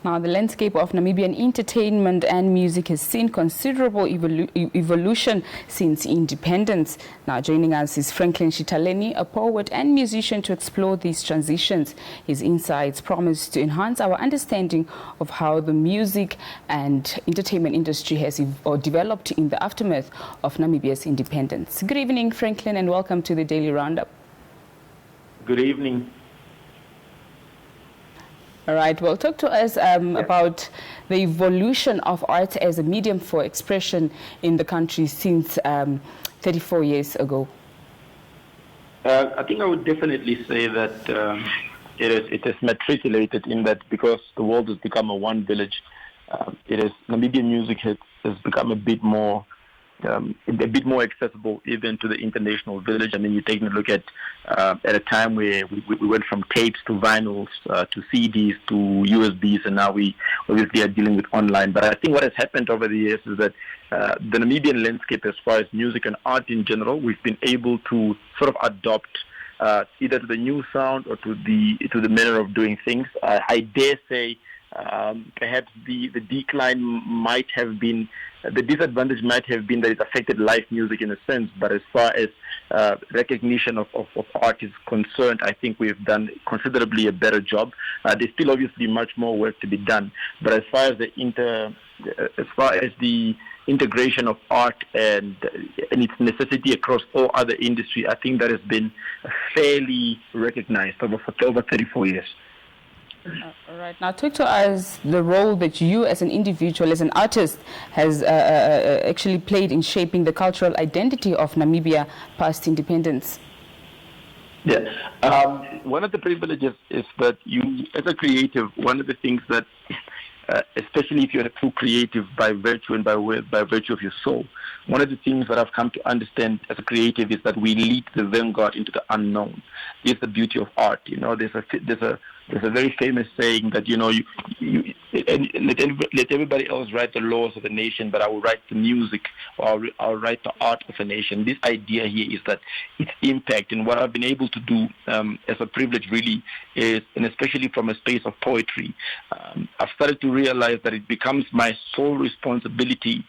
Now, the landscape of Namibian entertainment and music has seen considerable evolution since independence. Now, joining us is Franklin Shitaleni, a poet and musician, to explore these transitions. His insights promise to enhance our understanding of how the music and entertainment industry has developed in the aftermath of Namibia's independence. Good evening, Franklin, and welcome to the Daily Roundup. Good evening. All right, well, talk to us about the evolution of art as a medium for expression in the country since 34 years ago. I think I would definitely say that it is matriculated in that because the world has become a one village, Namibian music has become a bit more accessible even to the international village. I mean, you're taking a look at a time where we went from tapes to vinyls to CDs to USBs, and now we obviously are dealing with online. But I think what has happened over the years is that the Namibian landscape, as far as music and art in general, we've been able to sort of adopt either to the new sound or to the manner of doing things. I dare say perhaps the decline might have been, the disadvantage might have been that it affected live music in a sense, but as far as recognition of art is concerned, I think we've done considerably a better job. There's still obviously much more work to be done, but as far as the integration of art and its necessity across all other industry, I think that has been fairly recognized over 34 years. All right. Now, talk to us the role that you as an individual, as an artist, has actually played in shaping the cultural identity of Namibia past independence. Yeah. One of the privileges is that you, as a creative, one of the things that, especially if you're a true creative by virtue and by virtue of your soul, one of the things that I've come to understand as a creative is that we lead the vanguard into the unknown. It's the beauty of art. You know, there's a very famous saying that, you know, you let everybody else write the laws of a nation, but I will write the music, or I'll write the art of a nation. This idea here is that its impact, and what I've been able to do as a privilege really is, and especially from a space of poetry, I've started to realize that it becomes my sole responsibility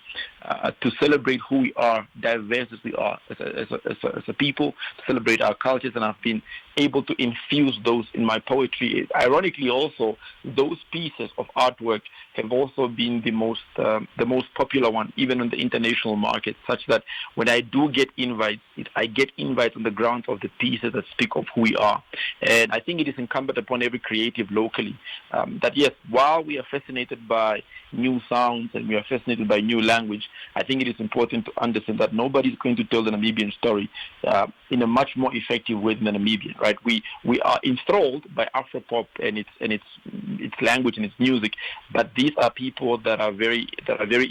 to celebrate who we are, diverse as we are as a people, to celebrate our cultures, and I've been able to infuse those in my poetry. Ironically, also, those pieces of artwork have also been the most popular one, even on the international market, such that when I do get invites, I get invites on the grounds of the pieces that speak of who we are. And I think it is incumbent upon every creative locally that, yes, while we are fascinated by new sounds and we are fascinated by new language, I think it is important to understand that nobody is going to tell the Namibian story in a much more effective way than the Namibian, right? We are enthralled by Afropop and its language and its music, but these are people that are very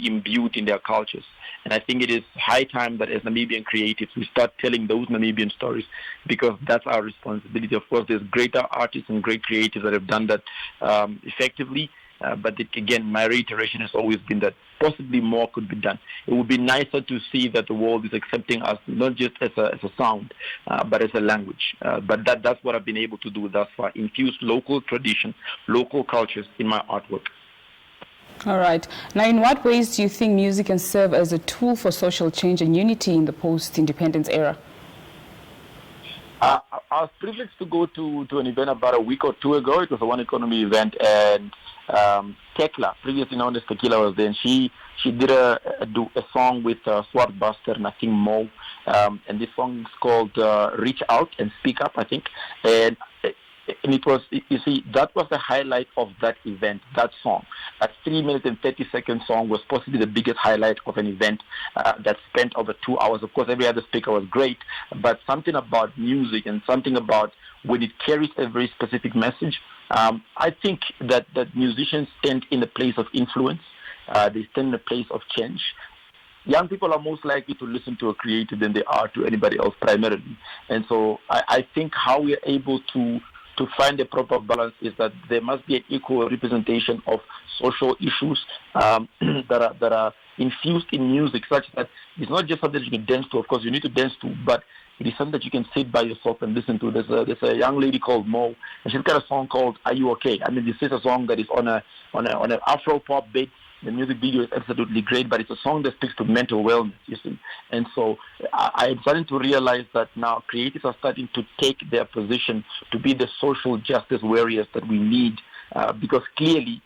imbued in their cultures. And I think it is high time that as Namibian creatives, we start telling those Namibian stories, because that's our responsibility. Of course, there's greater artists and great creatives that have done that effectively. But again, my reiteration has always been that possibly more could be done. It would be nicer to see that the world is accepting us not just as a sound, but as a language. But that's what I've been able to do thus far: infuse local tradition, local cultures in my artwork. All right. Now, in what ways do you think music can serve as a tool for social change and unity in the post-independence era? I was privileged to go to an event about a week or two ago. It was a One Economy event, and Tekla, previously known as Tequila, was there, and she did a song with Swart Buster and I think Mo, and this song is called Reach Out and Speak Up, I think, and it was, you see, that was the highlight of that event, that song. That 3 minutes and 30-second song was possibly the biggest highlight of an event that spent over 2 hours. Of course, every other speaker was great, but something about music and something about when it carries a very specific message, I think that musicians stand in a place of influence. They stand in a place of change. Young people are most likely to listen to a creative than they are to anybody else primarily. And so I think how we are able to find a proper balance is that there must be an equal representation of social issues that are infused in music, such that it's not just something you can dance to. Of course, you need to dance to, but It is something that you can sit by yourself and listen to. There's a young lady called Mo, and she's got a song called "Are You Okay?" I mean, this is a song that is on an Afro pop beat. The music video is absolutely great, but it's a song that speaks to mental wellness, you see. And so I'm starting to realize that now creatives are starting to take their position to be the social justice warriors that we need, because clearly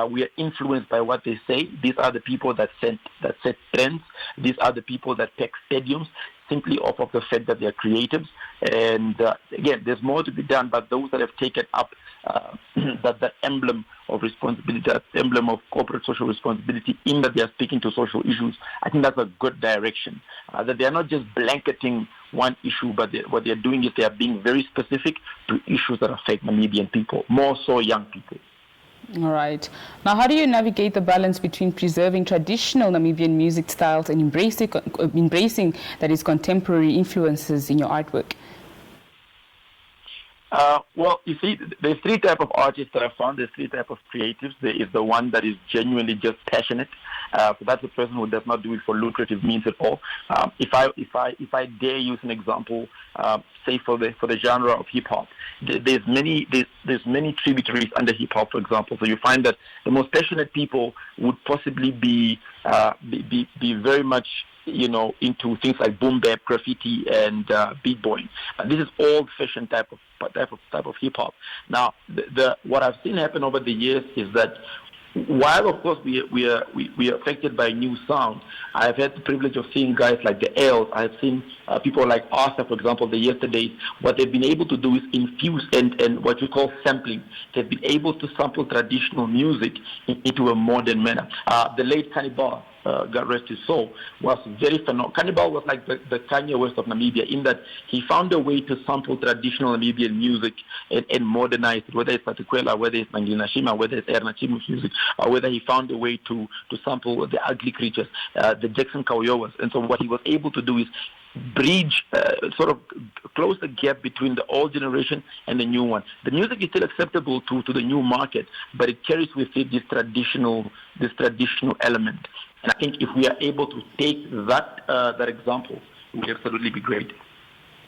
we are influenced by what they say. These are the people that set trends. These are the people that pack stadiums simply off of the fact that they are creatives. And again, there's more to be done, but those that have taken up that emblem of responsibility, that emblem of corporate social responsibility, in that they are speaking to social issues, I think that's a good direction. That they are not just blanketing one issue, but what they are doing is they are being very specific to issues that affect Namibian people, more so young people. All right. Now, how do you navigate the balance between preserving traditional Namibian music styles and embracing that is contemporary influences in your artwork? Well, you see, there's three types of artists that I found. There's three types of creatives. There is the one that is genuinely just passionate. So that's a person who does not do it for lucrative means at all. If I dare use an example, say for the genre of hip hop, there's many tributaries under hip hop, for example. So you find that the most passionate people would possibly be very much, you know, into things like boom bap, graffiti, and beat boying. This is old-fashioned type of hip hop. Now, what I've seen happen over the years is that while of course we are affected by new sound, I've had the privilege of seeing guys like the L's. I've seen people like Arthur, for example, the Yesterdays. What they've been able to do is infuse and what we call sampling. They've been able to sample traditional music into a modern manner. The late Cannibal, God rest his soul, was very phenomenal. Cannibal was like the Kanye West of Namibia, in that he found a way to sample traditional Namibian music and modernize it, whether it's Patikwela, whether it's Manginashima, whether it's Ernachimu's music, or whether he found a way to sample the Ugly Creatures, the Jackson Kauyowas. And so what he was able to do is bridge, sort of close the gap between the old generation and the new one. The music is still acceptable to the new market, but it carries with it this traditional element. And I think if we are able to take that example, it will absolutely be great.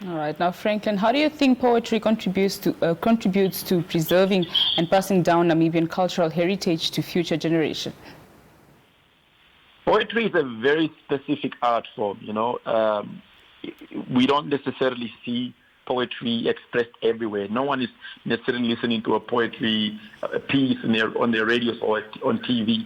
All right. Now, Franklin, how do you think poetry contributes to preserving and passing down Namibian cultural heritage to future generations? Poetry is a very specific art form, you know. We don't necessarily see poetry expressed everywhere. No one is necessarily listening to a poetry piece on their radios or on TV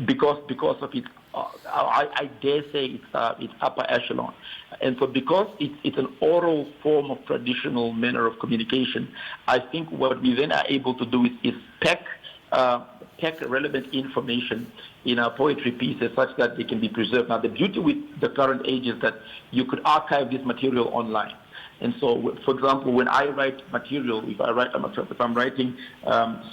because of its, I dare say, it's upper echelon. And so because it's an oral form of traditional manner of communication, I think what we then are able to do is pack relevant information in our poetry pieces such that they can be preserved. Now, the beauty with the current age is that you could archive this material online. And so, for example, when I write material, if I'm writing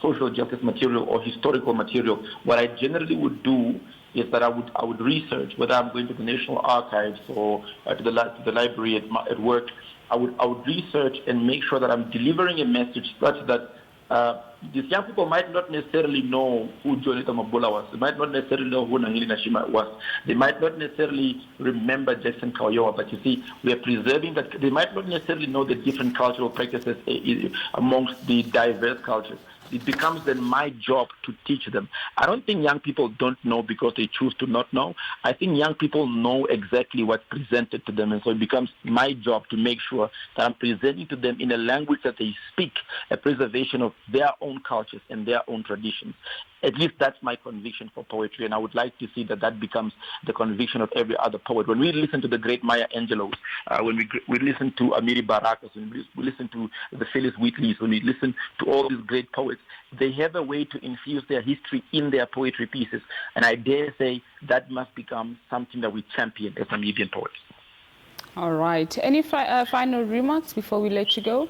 social justice material or historical material, what I generally would do is that I would research, whether I'm going to the National Archives or to the library at work. I would research and make sure that I'm delivering a message such that these young people might not necessarily know who Jonathan Mabula was. They might not necessarily know who Nangili Nashima was. They might not necessarily remember Jackson Kauyowa, but you see, we are preserving that. They might not necessarily know the different cultural practices amongst the diverse cultures. It becomes then my job to teach them. I don't think young people don't know because they choose to not know. I think young people know exactly what's presented to them, and so it becomes my job to make sure that I'm presenting to them in a language that they speak, a preservation of their own cultures and their own traditions. At least that's my conviction for poetry, and I would like to see that becomes the conviction of every other poet. When we listen to the great Maya Angelou's, when we listen to Amiri Barakas, when we listen to the Phyllis Wheatleys, when we listen to all these great poets, they have a way to infuse their history in their poetry pieces, and I dare say that must become something that we champion as Namibian poets. All right. Any final remarks before we let you go?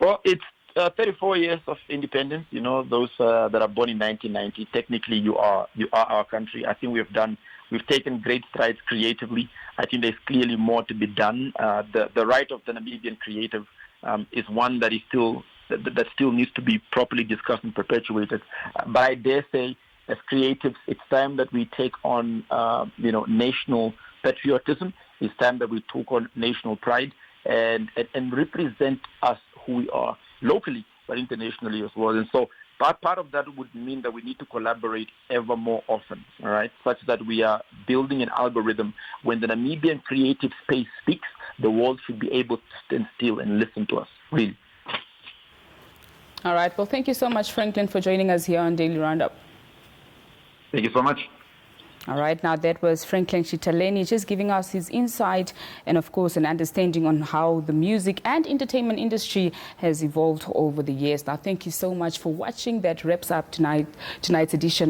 Well, it's 34 years of independence. You know, those that are born in 1990, technically you are our country. I think we've taken great strides creatively. I think there's clearly more to be done. The right of the Namibian creative is one that is that still needs to be properly discussed and perpetuated. But I dare say, as creatives, it's time that we take on national patriotism It's time that we took on national pride and represent us who we are locally, but internationally as well. And so part of that would mean that we need to collaborate ever more often, all right, such that we are building an algorithm. When the Namibian creative space speaks, the world should be able to stand still and listen to us, really. All right. Well, thank you so much, Franklin, for joining us here on Daily Roundup. Thank you so much. All right, now that was Franklin Chitaleni just giving us his insight and, of course, an understanding on how the music and entertainment industry has evolved over the years. Now, thank you so much for watching. That wraps up tonight's edition